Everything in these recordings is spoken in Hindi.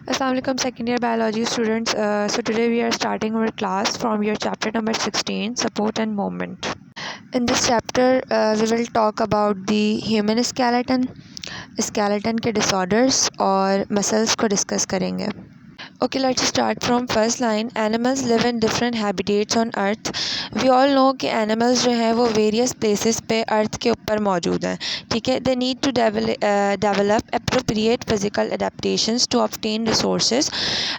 Assalamualaikum second year biology students. So today we are starting our class from your chapter number 16, support and movement. In this chapter we will talk about the human skeleton के disorders और muscles को discuss करेंगे. Okay, let's start from first line. Animals live in different habitats on earth. We all know कि animals जो हैं वो various places पे earth के ऊपर मौजूद हैं, ठीक है. They need to develop appropriate physical adaptations to obtain resources.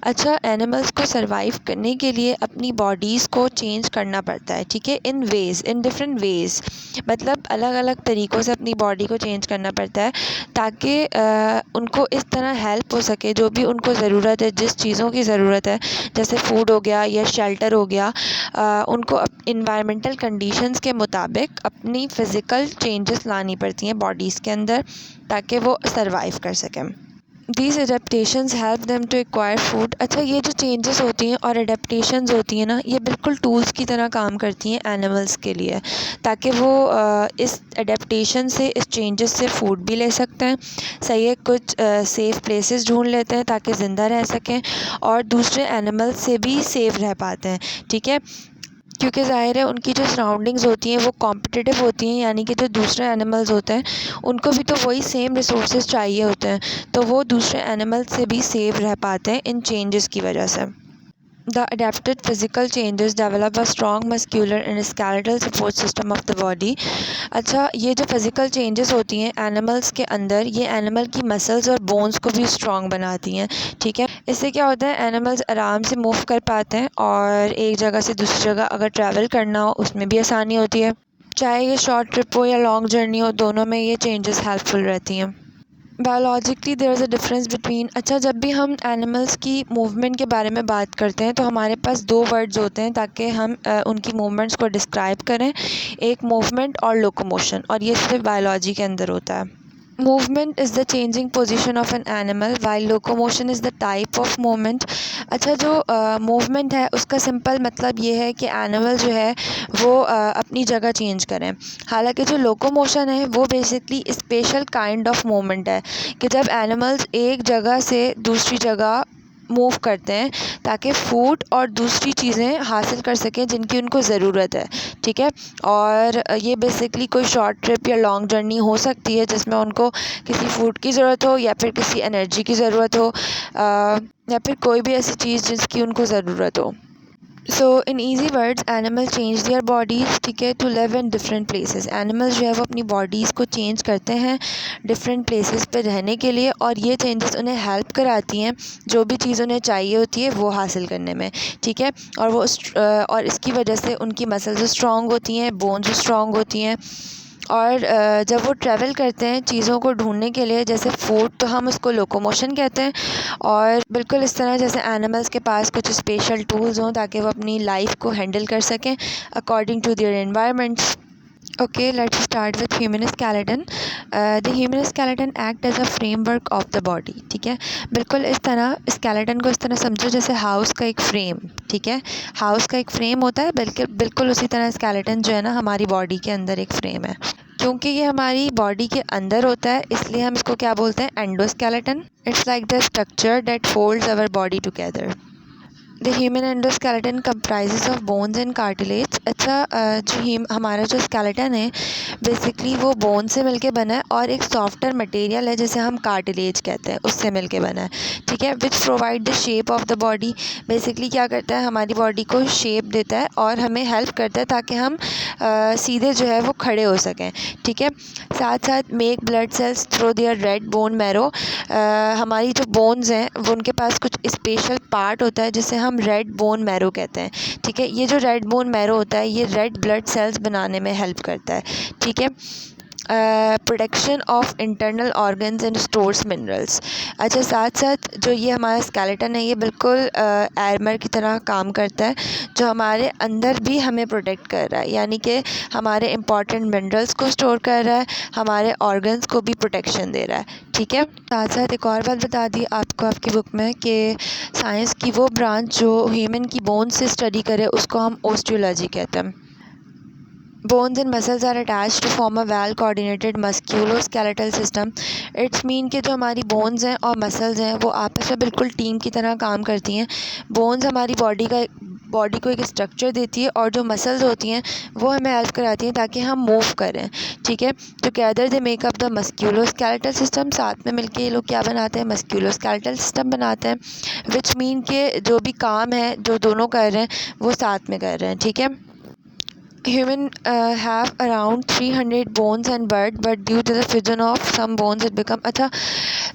अच्छा, animals को survive करने के लिए अपनी bodies को change करना पड़ता है, ठीक है. in different ways, मतलब अलग अलग तरीक़ों से अपनी body को change करना पड़ता है ताकि उनको इस तरह help हो सके जो भी उनको ज़रूरत है, जिस चीज़ों की ज़रूरत है, जैसे फूड हो गया या शेल्टर हो गया, उनको इन्वायरमेंटल कंडीशंस के मुताबिक अपनी फ़िज़िकल चेंजेस लानी पड़ती हैं बॉडीज़ के अंदर ताकि वो सरवाइव कर सकें. These adaptations help them to acquire food. अच्छा, ये जो चेंजेस होती हैं और एडेप्टेशंस होती हैं ना, ये बिल्कुल टूल्स की तरह काम करती हैं एनिमल्स के लिए ताकि वो इस एडेप्टेशन से, इस चेंजेस से फूड भी ले सकते हैं, सही है. कुछ सेफ़ प्लेसेस ढूंढ लेते हैं ताकि ज़िंदा रह सकें और दूसरे एनिमल्स से भी सेफ़ रह पाते हैं, ठीक है. क्योंकि ज़ाहिर है उनकी जो सराउंडिंग्स होती हैं वो कॉम्पिटिटिव होती हैं, यानी कि जो दूसरे एनिमल्स होते हैं उनको भी तो वही सेम रिसोर्सेज चाहिए होते हैं, तो वो दूसरे एनिमल्स से भी सेफ रह पाते हैं इन चेंजेस की वजह से. The adapted physical changes develop a strong muscular and skeletal support system of the body. अच्छा, ये जो फिज़िकल चेंजेस होती हैं एनिमल्स के अंदर, ये एनिमल की मसल्स और बोन्स को भी स्ट्रॉन्ग बनाती हैं, ठीक है. इससे क्या होता है, एनिमल्स आराम से मूव कर पाते हैं और एक जगह से दूसरी जगह अगर ट्रैवल करना हो उसमें भी आसानी होती है, चाहे ये शॉर्ट ट्रिप हो या लॉन्ग जर्नी हो, दोनों में ये चेंजेस हेल्पफुल रहती हैं. Biologically there is a difference between. अच्छा, जब भी हम एनिमल्स की मूवमेंट के बारे में बात करते हैं तो हमारे पास दो वर्ड्स होते हैं ताकि हम उनकी मूवमेंट्स को डिस्क्राइब करें. एक मूवमेंट और लोकोमोशन, और ये सिर्फ बायोलॉजी के अंदर होता है. Movement is the changing position of an animal while locomotion is the type of movement. अच्छा, जो मूवमेंट है उसका सिंपल मतलब ये है कि एनिमल जो है वो अपनी जगह चेंज करें. हालांकि जो लोकोमोशन है वो basically special kind of movement है कि जब एनिमल्स एक जगह से दूसरी जगह मूव करते हैं ताकि फूड और दूसरी चीज़ें हासिल कर सकें जिनकी उनको ज़रूरत है, ठीक है. और ये बेसिकली कोई शॉर्ट ट्रिप या लॉन्ग जर्नी हो सकती है जिसमें उनको किसी फूड की ज़रूरत हो या फिर किसी एनर्जी की ज़रूरत हो, या फिर कोई भी ऐसी चीज़ जिसकी उनको ज़रूरत हो. So in easy words, animal change their bodies, ठीक है, to live in different places. Animals जो है वो अपनी बॉडीज़ को चेंज करते हैं डिफरेंट प्लेसेस पे रहने के लिए, और ये चेंजेस उन्हें हेल्प कराती हैं जो भी चीज़ उन्हें चाहिए होती है वो हासिल करने में, ठीक है. और इसकी वजह से उनकी मसल्स स्ट्रॉन्ग होती हैं, बोन्स स्ट्रॉन्ग होती हैं, और जब वो ट्रैवल करते हैं चीज़ों को ढूंढने के लिए, जैसे फूड, तो हम उसको लोकोमोशन कहते हैं. और बिल्कुल इस तरह जैसे एनिमल्स के पास कुछ स्पेशल टूल्स हों ताकि वो अपनी लाइफ को हैंडल कर सकें according to their environments. Okay, let's start with human skeleton. The human skeleton act as a framework of the body, ठीक है. बिल्कुल इस तरह skeleton को इस तरह समझो जैसे हाउस का एक फ्रेम, ठीक है. हाउस का एक फ्रेम होता है, बिल्कुल उसी तरह skeleton जो है ना हमारी बॉडी के अंदर एक फ्रेम है. क्योंकि ये हमारी बॉडी के अंदर होता है इसलिए हम इसको क्या बोलते हैं, endoskeleton. It's like the structure that folds our body together. The human endoskeleton comprises of bones and cartilage. अच्छा, हमारा जो स्केलेटन है बेसिकली वो बोन से मिलके बना है और एक सॉफ्टवेयर मटेरियल है जिसे हम कार्टिलेज कहते हैं, उससे मिलके बना है, ठीक है. Which provide the shape of the body. Basically क्या करता है, हमारी बॉडी को शेप देता है और हमें हेल्प करता है ताकि हम सीधे जो है वो खड़े हो सकें, ठीक है. साथ साथ make blood cells through their red bone marrow. हमारी जो बोन्स हैं वो उनके पास कुछ स्पेशल पार्ट होता है जिसे हम रेड बोन मैरो कहते हैं, ठीक है. ये जो रेड बोन मैरो होता है ये रेड ब्लड सेल्स बनाने में हेल्प करता है, ठीक है. Protection of internal organs and stores minerals. अच्छा, साथ साथ जो ये हमारा स्केलेटन है ये बिल्कुल आर्मर की तरह काम करता है जो हमारे अंदर भी हमें प्रोटेक्ट कर रहा है, यानी कि हमारे इंपॉर्टेंट मिनरल्स को स्टोर कर रहा है, हमारे ऑर्गन्स को भी प्रोटेक्शन दे रहा है, ठीक है. साथ साथ एक और बात बता दी आपको आपकी बुक में कि साइंस की वो ब्रांच जो ह्यूमन की बोन से स्टडी करे उसको हम ओस्टियोलॉजी कहते हैं. Bones and muscles are attach to form a well coordinated musculoskeletal system. It's mean कि जो हमारी बोन्स हैं और मसल्स हैं वो आपस में बिल्कुल टीम की तरह काम करती हैं। बोन्स हमारी बॉडी को एक स्ट्रक्चर देती है और जो मसल्स होती हैं वो हमें हेल्प कराती हैं ताकि हम मूव करें, ठीक है। Together they make up the musculoskeletal system. साथ में मिलके ये लोग क्या बनाते हैं, मस्क्यूलोस्केलेटल सिस्टम बनाते हैं। विच मीन के जो भी काम है जो दोनों कर रहे हैं वो साथ में कर रहे हैं, ठीक है। Human have around 300 bones and but due to the fusion of some bones it become। अच्छा,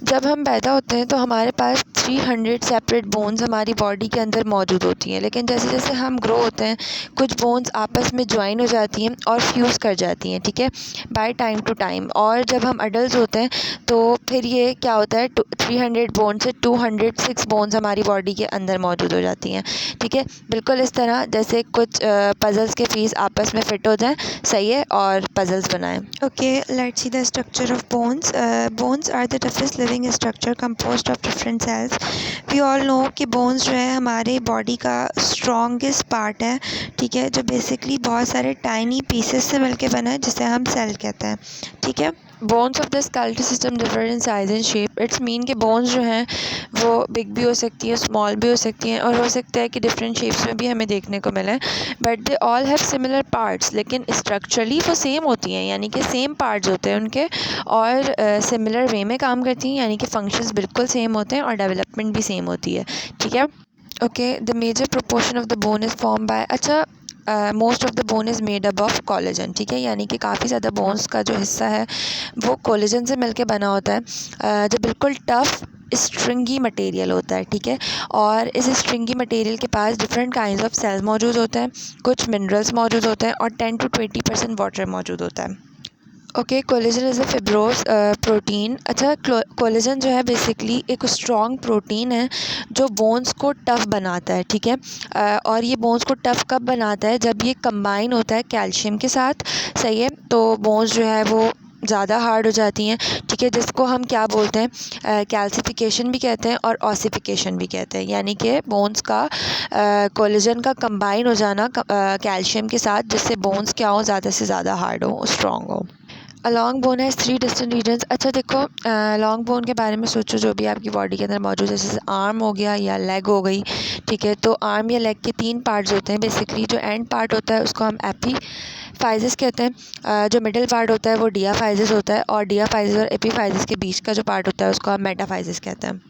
जब हम पैदा होते हैं तो हमारे पास 300 सेपरेट बोन्स हमारी बॉडी के अंदर मौजूद होती हैं, लेकिन जैसे जैसे हम ग्रो होते हैं कुछ बोन्स आपस में ज्वाइन हो जाती हैं और फ्यूज़ कर जाती हैं, ठीक है, बाय टाइम टू टाइम। और जब हम अडल्ट होते हैं तो फिर ये क्या होता है, 300 बोन से 206 बोन्स हमारी बॉडी के अंदर मौजूद हो जाती हैं, ठीक है। बिल्कुल इस तरह जैसे कुछ पजल्स के पीस आपस में फिट हो जाएं, सही है, और पजल्स बनाएं। Okay, let's see the structure of bones. Bones are the toughest living structure composed of different cells. We all know कि बोन्स जो है हमारे बॉडी का स्ट्रॉन्गेस्ट पार्ट है, ठीक है, जो बेसिकली बहुत सारे टाइनी पीसेस से मिलके बना है जिसे हम सेल कहते हैं, ठीक है। Bones of the skeletal system differ in size and shape. It's mean के बोन्स जो हैं वो बिग भी हो सकती है, स्मॉल भी हो सकती हैं, और हो सकता है कि डिफरेंट शेप्स में भी हमें देखने को मिलें, but they all have similar parts. लेकिन स्ट्रक्चरली वो सेम होती हैं, यानी कि सेम पार्ट्स होते हैं उनके, और सिमिलर वे में काम करती हैं, यानी कि फंक्शंस बिल्कुल सेम होते हैं और डेवलपमेंट भी सेम होती है, ठीक है। Okay, the major proportion of the bone is form by. अच्छा, most of the bone is made up of collagen, ठीक है, यानी कि काफ़ी ज़्यादा बोन्स का जो हिस्सा है वो कोलेजन से मिलके बना होता है, जो बिल्कुल टफ़ स्ट्रिंगी मटेरियल होता है, ठीक है। और इस स्ट्रिंगी मटेरियल के पास डिफरेंट काइंड्स ऑफ सेल्स मौजूद होते हैं, कुछ मिनरल्स मौजूद होते हैं और 10 to 20% वाटर मौजूद होता है। Okay, collagen is a fibrous protein. अच्छा, कोलेजन जो है बेसिकली एक स्ट्रॉन्ग प्रोटीन है जो बोन्स को टफ़ बनाता है, ठीक है। और ये बोन्स को टफ़ कब बनाता है, जब ये कंबाइन होता है कैल्शियम के साथ, सही है, तो बोन्स जो है वो ज़्यादा हार्ड हो जाती हैं, ठीक है, जिसको हम क्या बोलते हैं, कैल्सिफिकेशन भी कहते हैं और ऑसिफिकेशन भी कहते हैं, यानी कि बोन्स का कोलेजन का कंबाइन हो जाना कैल्शियम के साथ, जिससे बोन्स क्या हो, ज़्यादा से ज़्यादा हार्ड हो, स्ट्रॉन्ग हो। A long bone has 3 distinct regions. अच्छा देखो, लॉन्ग बोन के बारे में सोचो, जो भी आपकी बॉडी के अंदर मौजूद है, जैसे आर्म हो गया या लेग हो गई, ठीक है। तो आर्म या लेग के 3 पार्ट्स होते हैं बेसिकली। जो एंड पार्ट होता है उसको हम एपीफाइजिस कहते हैं, जो मिडिल पार्ट होता है वो डियाफाइजिस होता है, और डियाफाइजिस और एपीफाइजिस के बीच का जो पार्ट होता है उसको हम मेटाफाइजिस कहते हैं।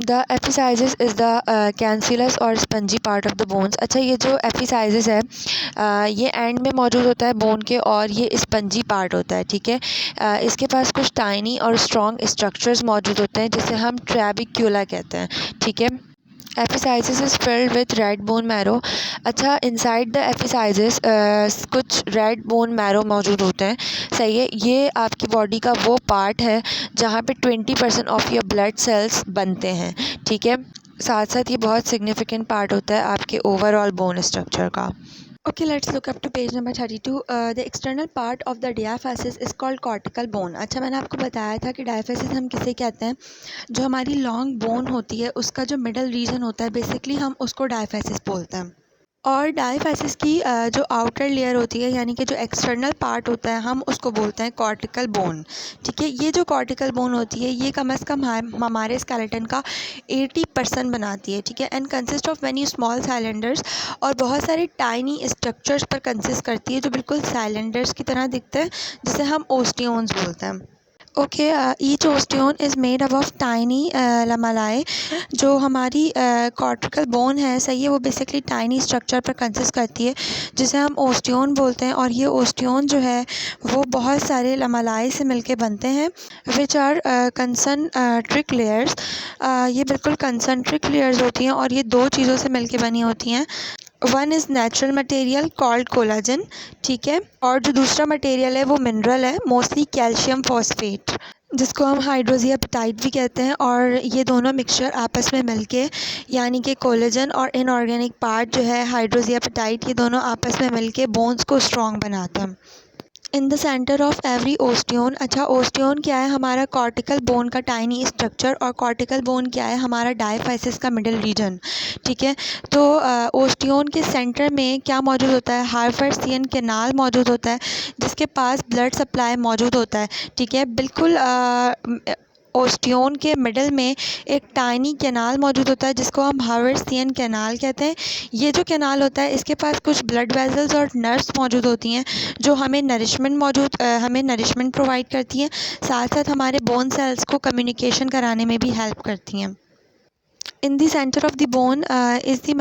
द एपिसाइजिस इज़ द कैंसिलस और spongy part of the bones. अच्छा, ये जो एपिसाइजिस है ये एंड में मौजूद होता है बोन के, और ये स्पंजी पार्ट होता है, ठीक है। इसके पास कुछ टाइनी और स्ट्रॉन्ग स्ट्रक्चर्स मौजूद होते हैं जिसे हम ट्रैबिक्यूला कहते हैं, ठीक है। Epiphysis is filled with red bone marrow. अच्छा, इनसाइड द एपिसाइजिस कुछ रेड बोन मैरो मौजूद होते हैं, सही है। ये आपकी बॉडी का वो पार्ट है जहाँ पे 20% ऑफ योर ब्लड सेल्स बनते हैं, ठीक है। साथ साथ ये बहुत सिग्निफिकेंट पार्ट होता है आपके ओवरऑल बोन स्ट्रक्चर का। Okay, let's look up to page number 32. The external part of the diaphysis is called cortical bone. अच्छा, मैंने आपको बताया था कि डायफेसिस हम किसे कहते हैं, जो हमारी लॉन्ग बोन होती है उसका जो मिडल रीजन होता है बेसिकली हम उसको डायफेसिस बोलते हैं। और डायफेसिस की जो आउटर लेयर होती है, यानी कि जो एक्सटर्नल पार्ट होता है, हम उसको बोलते हैं कॉर्टिकल बोन, ठीक है। ये जो कॉर्टिकल बोन होती है ये कम से कम हमारे स्केलेटन का 80% बनाती है, ठीक है, and consist of many small cylinders, और बहुत सारे टाइनी स्ट्रक्चर्स पर कंसिस्ट करती है जो बिल्कुल साइलेंडर्स की तरह दिखते हैं, जिसे हम ओस्टियोन्स बोलते हैं। Okay, each osteon is made up of tiny lamellae. जो हमारी कॉर्टिकल बोन है, सही है, वो बेसिकली टाइनी स्ट्रक्चर पर कंसिस्ट करती है जिसे हम ओस्टियोन बोलते हैं, और ये ओस्टियोन जो है वो बहुत सारे लमालाए से मिलके बनते हैं, विच आर कंसनट्रिक लेयर्स। ये बिल्कुल कंसनट्रिक लेयर्स होती हैं और ये 2 चीज़ों से मिलके बनी होती हैं। One is natural material called collagen, ठीक है, और जो दूसरा मटेरियल है वो मिनरल है, मोस्टली कैल्शियम फॉस्फेट, जिसको हम हाइड्रोक्सीएपेटाइट भी कहते हैं। और ये दोनों मिक्सचर आपस में मिलके, यानी कि कोलेजन और इनऑर्गेनिक पार्ट जो है हाइड्रोक्सीएपेटाइट, ये दोनों आपस में मिलके बोन्स को स्ट्रॉन्ग बनाते हैं। In the centre of every osteon, अच्छा ओस्टियोन क्या है, हमारा कॉर्टिकल बोन का टाइनी स्ट्रक्चर, और कॉर्टिकल बोन क्या है, हमारा डायफाइसिस का मिडिल रीजन। ठीक है, तो ओस्टियोन के सेंटर में क्या मौजूद होता है, हाइफर्सियन कैनाल मौजूद होता है जिसके पास ब्लड सप्लाई मौजूद होता है। ठीक है, बिल्कुल ओस्टियोन के मिडल में एक टाइनी कैनाल मौजूद होता है जिसको हम हाइफर्सियन कैनाल कहते हैं। ये जो कैनाल होता है इसके पास कुछ ब्लड वेसल्स और नर्व्स मौजूद होती हैं जो हमें नरिशमेंट प्रोवाइड करती हैं, साथ साथ हमारे बोन सेल्स को कम्युनिकेशन कराने में भी हेल्प करती हैं। In the centre of the bone is the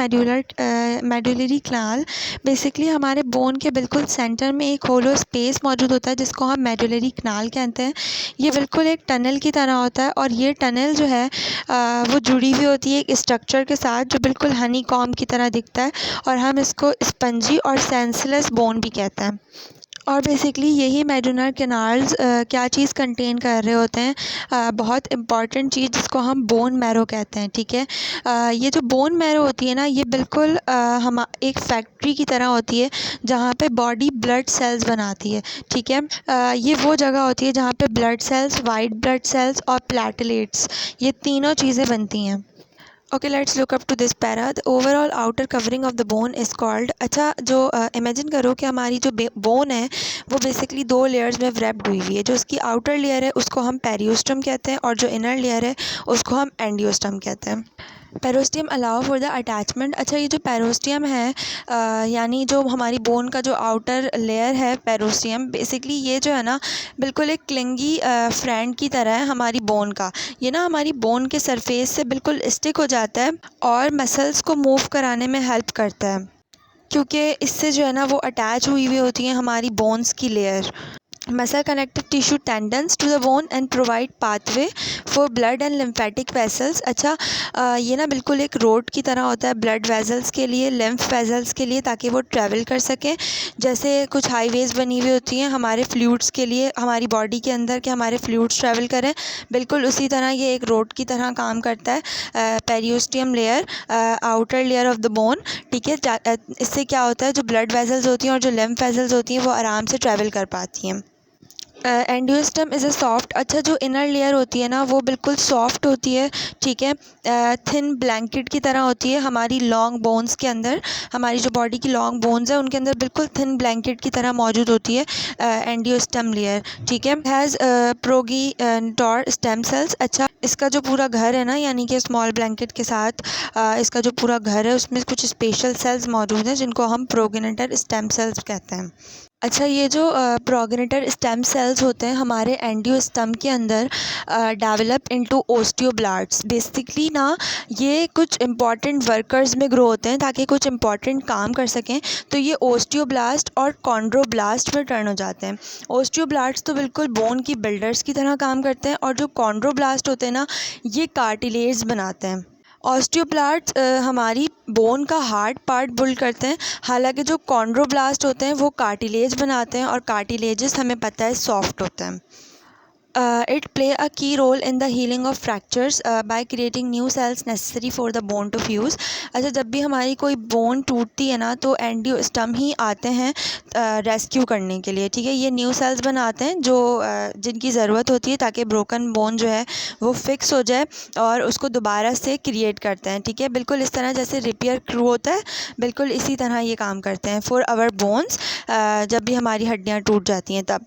medullary canal. Basically हमारे बोन के बिल्कुल सेंटर में एक होलो स्पेस मौजूद होता है जिसको हम मेडुलरी कैनाल कहते हैं। ये बिल्कुल एक टनल की तरह होता है, और ये टनल जो है वो जुड़ी हुई होती है एक स्ट्रक्चर के साथ जो बिल्कुल हनी कॉम्ब की तरह दिखता है, और हम इसको स्पंजी और सेंसलेस बोन भी कहते हैं। और बेसिकली यही मेडुलर कैनाल्स क्या चीज़ कंटेन कर रहे होते हैं, बहुत इम्पॉर्टेंट चीज़ जिसको हम बोन मैरो कहते हैं। ठीक है, ये जो बोन मैरो होती है ना, ये बिल्कुल हम एक फैक्ट्री की तरह होती है जहाँ पे बॉडी ब्लड सेल्स बनाती है। ठीक है, ये वो जगह होती है जहाँ पे blood cells, white blood cells और प्लेटलेट्स, ये तीनों चीज़ें बनती हैं। Okay, let's look up to this para. The overall outer covering of the bone is called, अच्छा जो इमेजिन करो कि हमारी जो बोन है वो बेसिकली 2 लेयर्स में व्रैप्ड हुई हुई है। जो उसकी आउटर लेयर है उसको हम पेरियोस्टम कहते हैं, और जो इनर लेयर है उसको हम एंडियोस्टम कहते हैं। पेरोस्टियम अलाउ फॉर द अटैचमेंट, अच्छा ये जो पेरोस्टियम है यानी जो हमारी बोन का जो आउटर लेयर है पेरोस्टियम, बेसिकली ये जो है ना बिल्कुल एक क्लिंगी फ्रेंड की तरह है हमारी बोन का। ये ना हमारी बोन के सरफेस से बिल्कुल स्टिक हो जाता है और मसल्स को मूव कराने में हेल्प करता है, क्योंकि इससे जो है ना वो अटैच हुई हुई होती हैं हमारी बोन्स की layer. Muscle connective tissue tendons to the bone and provide pathway for blood and lymphatic vessels। अच्छा ये ना बिल्कुल एक रोड की तरह होता है ब्लड वेसल्स के लिए, लिम्फ वेसल्स के लिए, ताकि वो ट्रैवल कर सकें। जैसे कुछ हाईवेज़ बनी हुई होती हैं हमारे फ्लूइड्स के लिए, हमारी बॉडी के अंदर के हमारे फ्लूइड्स ट्रैवल करें, बिल्कुल उसी तरह ये एक रोड की तरह काम करता है periosteum layer, outer layer of the bone. ठीक है, इससे क्या होता है, जो ब्लड वेसल्स होती हैं और जो लिम्फ वेसल्स होती हैं वो आराम से ट्रैवल कर पाती हैं। एंडियोस्टम इज़ अ सॉफ्ट, अच्छा जो इनर लेयर होती है ना वो बिल्कुल सॉफ्ट होती है। ठीक है, थिन ब्लैंकेट की तरह होती है हमारी लॉन्ग बोन्स के अंदर, हमारी जो बॉडी की लॉन्ग बोन्स है उनके अंदर बिल्कुल थिन ब्लैंकेट की तरह मौजूद होती है एंडियोस्टम लेयर। ठीक है, हैज़ प्रोगेनिटर स्टेम सेल्स, अच्छा इसका जो पूरा घर है ना, यानी कि स्मॉल ब्लैंकेट के साथ इसका जो पूरा घर है उसमें कुछ स्पेशल सेल्स मौजूद हैं जिनको हम प्रोगेनिटर स्टेम सेल्स कहते हैं। अच्छा ये जो प्रोगेनिटर स्टेम सेल्स होते हैं हमारे एंडियोस्टम के अंदर डेवलप इनटू ओस्टियोब्लास्ट्स। बेसिकली ना ये कुछ इम्पॉर्टेंट वर्कर्स में ग्रो होते हैं ताकि कुछ इम्पॉर्टेंट काम कर सकें, तो ये ओस्टियोब्लास्ट और कॉन्ड्रोब्लास्ट में टर्न हो जाते हैं। ओस्टियोब्लास्ट तो बिल्कुल बोन की बिल्डर्स की तरह काम करते हैं, और जो कॉन्ड्रोब्लास्ट होते हैं ना ये कार्टिलेज बनाते हैं। ऑस्टियोब्लास्ट हमारी बोन का हार्ड पार्ट बिल्ड करते हैं, हालांकि जो कॉन्ड्रोब्लास्ट होते हैं वो कार्टिलेज बनाते हैं, और कार्टिलेजेस हमें पता है सॉफ्ट होते हैं। It play a key role in the healing of fractures by creating new cells necessary for the bone to fuse. अच्छा जब भी हमारी कोई बोन टूटती है ना तो एंडियोस्टम ही आते हैं रेस्क्यू करने के लिए। ठीक है, ये न्यू सेल्स बनाते हैं जो जिनकी ज़रूरत होती है ताकि ब्रोकन बोन जो है वो फिक्स हो जाए, और उसको दोबारा से क्रिएट करते हैं। ठीक है, बिल्कुल इस तरह जैसे रिपेयर क्रू होता है, बिल्कुल इसी तरह ये काम करते हैं फॉर आवर बोन्स, जब भी हमारी हड्डियाँ टूट जाती हैं तब।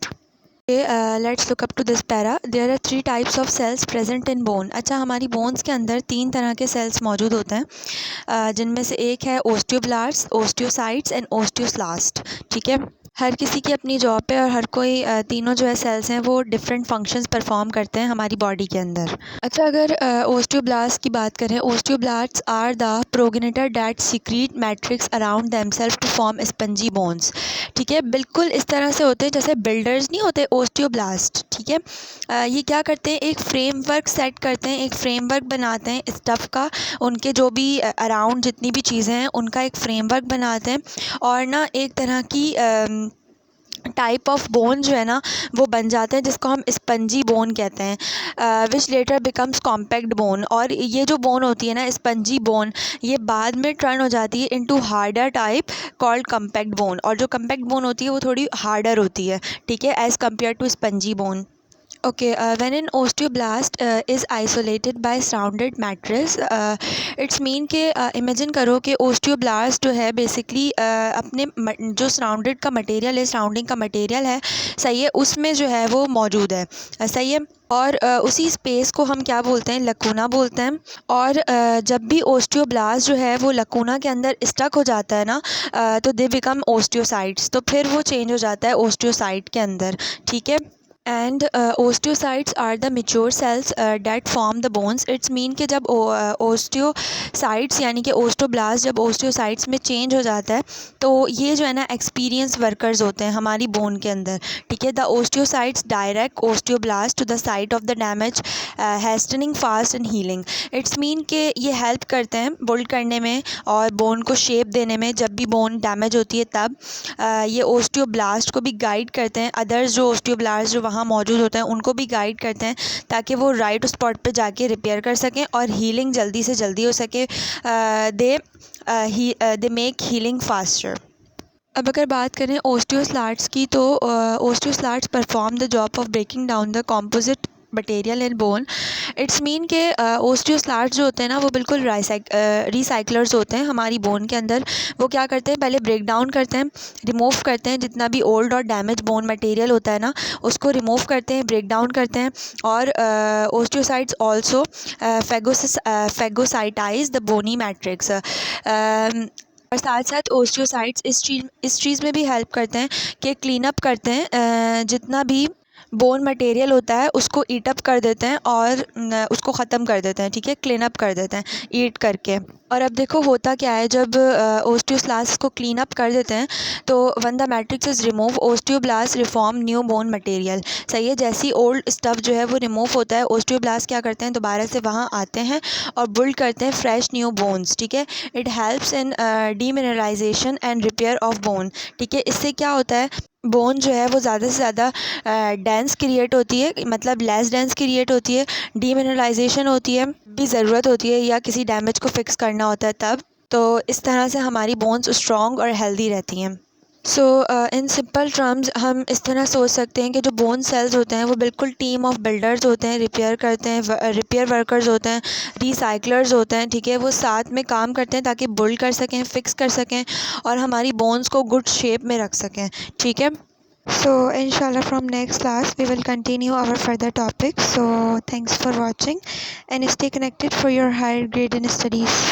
Let's look up to this para. There are 3 types of cells present in bone. अच्छा हमारी बोन्स के अंदर 3 तरह के सेल्स मौजूद होते हैं, जिनमें से एक है ओस्टियोब्लास्ट, ओस्टियोसाइट्स एंड ओस्टियोस्लास्ट। ठीक है, हर किसी की अपनी जॉब है और हर कोई तीनों जो है सेल्स हैं वो डिफरेंट फंक्शंस परफॉर्म करते हैं हमारी बॉडी के अंदर। अच्छा अगर ओस्टियोब्लास्ट की बात करें, osteoblasts are the progenitor that secrete matrix around themselves to form spongy bones. ठीक है, बिल्कुल इस तरह से होते हैं जैसे बिल्डर्स नहीं होते ओस्टियोब्लास्ट। ठीक है, ये क्या करते हैं, एक फ्रेमवर्क सेट करते हैं, एक फ्रेमवर्क बनाते हैं स्टफ़ का, उनके जो भी अराउंड जितनी भी चीज़ें हैं उनका एक फ्रेमवर्क बनाते हैं, और ना एक तरह की टाइप ऑफ बोन जो है ना वो बन जाते हैं, जिसको हम स्पंजी बोन कहते हैं, विच लेटर बिकम्स कॉम्पैक्ट बोन। और ये जो बोन होती है ना स्पंजी बोन, ये बाद में टर्न हो जाती है into harder type called compact bone. और जो कॉम्पैक्ट बोन होती है वो थोड़ी हार्डर होती है, ठीक है, as compare to spongy bone. Okay, when an osteoblast is isolated by surrounded matrix, it's mean कि imagine करो कि osteoblast जो है basically अपने जो surrounded का material है, surrounding का material है, सही है, उसमें जो है वो मौजूद है, सही है। और उसी स्पेस को हम क्या बोलते हैं, लकूना बोलते हैं। और जब भी ओस्टियोब्लास्ट जो है वो लकूना के अंदर स्टक हो जाता है ना, तो दे बिकम ओस्टियोसाइट्स, तो फिर वो चेंज हो जाता है ओस्टियोसाइट के अंदर, ठीक है। And osteocytes are the mature cells that form the bones. It's mean कि जब ओस्टियोसाइट्स यानी कि ओस्टोब्लास्ट जब ओस्टियोसाइट्स में चेंज हो जाता है, तो ये जो है ना एक्सपीरियंस वर्कर्स होते हैं हमारी बोन के अंदर, ठीक है। The osteocytes direct osteoblast to the site of the damage, hastening fast and healing. It's mean कि ये हेल्प करते हैं बिल्ड करने में और बोन को शेप देने में। जब भी बोन डैमेज होती है तब ये ओस्टियोब्लास्ट को भी गाइड करते हैं, अदर्स जो ओस्टियोब्लास्ट जो वहाँ मौजूद होते हैं उनको भी गाइड करते हैं, ताकि वो राइट स्पॉट पे जाके रिपेयर कर सकें और हीलिंग जल्दी से जल्दी हो सके। They make healing faster. अब अगर बात करें ओस्टियोस्लाट्स की, तो osteoclasts perform the job of breaking down the composite material in bone. It's mean के ओस्टियोस्लाट्स जो होते हैं ना वो बिल्कुल रिसाइकलर्स होते हैं हमारी बोन के अंदर। वो क्या करते हैं, पहले ब्रेक डाउन करते हैं, रिमूव करते हैं जितना भी ओल्ड और डैमेज बोन मटेरियल होता है ना, उसको रिमूव करते हैं, ब्रेक डाउन करते हैं। और osteocytes also phagocytize the bony matrix. और साथ साथ ओस्टियोसाइट्स इस चीज़ में भी हेल्प करते हैं कि क्लीन अप करते हैं, जितना भी बोन मटेरियल होता है उसको ईट अप कर देते हैं और उसको ख़त्म कर देते हैं, ठीक है, क्लीन अप कर देते हैं ईट करके। और अब देखो होता क्या है, जब ओस्टियोब्लास्ट को क्लीन अप कर देते हैं तो one the matrix is remove osteoblast reform new bone material, सही है। जैसे ही ओल्ड स्टफ़ जो है वो रिमूव होता है, ओस्टियोब्लास्ट क्या करते हैं, दोबारा से वहाँ आते हैं और बिल्ड करते हैं फ्रेश न्यू बोन्स, ठीक है। It helps in demineralisation and repair of bone, ठीक है। इससे क्या होता है, बोन जो है वो ज़्यादा से ज़्यादा डेंस क्रिएट होती है, मतलब लेस डेंस क्रिएट होती है। डीमिनरलाइजेशन होती है, भी ज़रूरत होती है या किसी डैमेज को फिक्स करना होता है तब, तो इस तरह से हमारी बोन्स स्ट्रॉन्ग और हेल्दी रहती हैं। सो इन सिंपल टर्म्स हम इस तरह सोच सकते हैं कि जो बोन सेल्स होते हैं वो बिल्कुल टीम ऑफ बिल्डर्स होते हैं, रिपेयर करते हैं, रिपेयर वर्कर्स होते हैं, रिसाइकलर्स होते हैं, ठीक है। वो साथ में काम करते हैं ताकि बिल्ड कर सकें, फिक्स कर सकें और हमारी बोन्स को गुड शेप में रख सकें, ठीक है। So inshallah from next class we will continue our further topics. So thanks for watching and stay connected for your higher grade in studies.